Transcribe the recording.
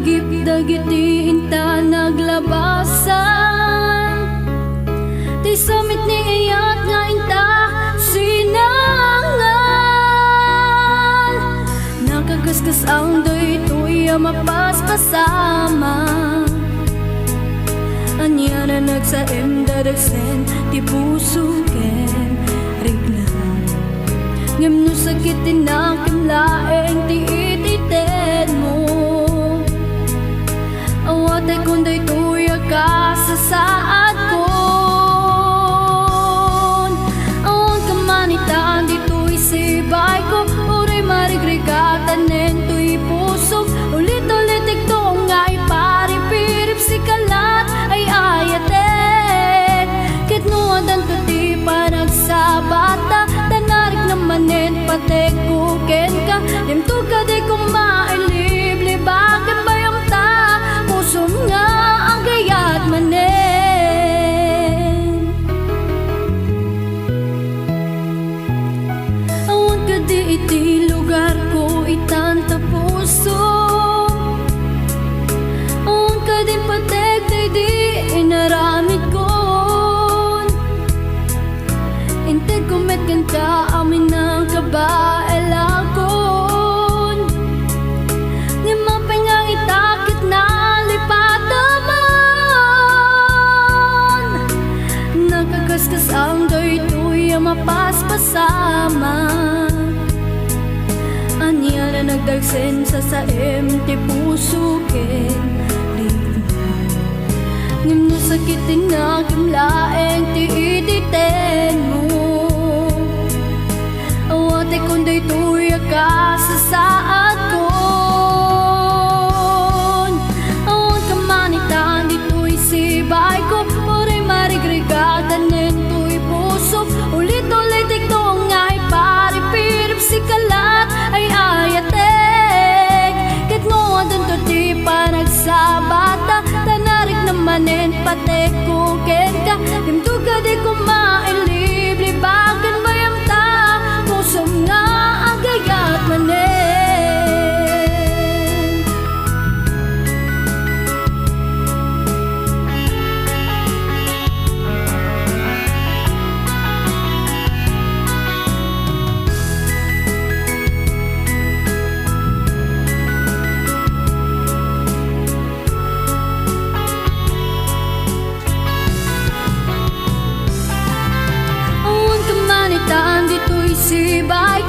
Dagip-dagit di inta naglabasan, di samit ni iyat nga inta sinangal. Nakagasgas ang daytoy mapaspasama, anya na nagsaem dadagsen ti puso ken riglan. Ngem no sakit tinakimlaeng ti ititen mo, awatay kung daytoy kasasaad kon. Awan ka manitaan dito'y sibay ko, uray marigrigatan nento'y puso. Ulit-ulit ikto nga iparipirip si kalat ay ayatet. Ket nuadan to ti panagsabata, tanarik naman et patek kuken ka. Demto ka di kumailiblibagan bayam ta, pusom nga ang gayat manen. Awan ka di iti lugar ko itanta puso, awan ka di patek di inaramid kon. Inted kumet kanta amin ng kabaelakon, nga mapengang itakit na lipataman. Nakagasgas ang daytoy mapaspasama, anya na nagdagsen sa saem ti puso ken riglan. Ngem no sakit tinakimlaeng ti ititen mo, awatay kung daytoy kasasaad kon. Awan ka manitaan dito'y sibay ko, uray marigrigatan nento'y puso. Ulit-ulit ikto nga iparipirip si kalat ay ayatek. Ket nguadan to ti panagsabata, tanarik naman en patek kuken ka. Dimto ka di kumailiblibagan bayam ta, pusom nga ang gayat manen. Awan ka manitaan dito'y sibay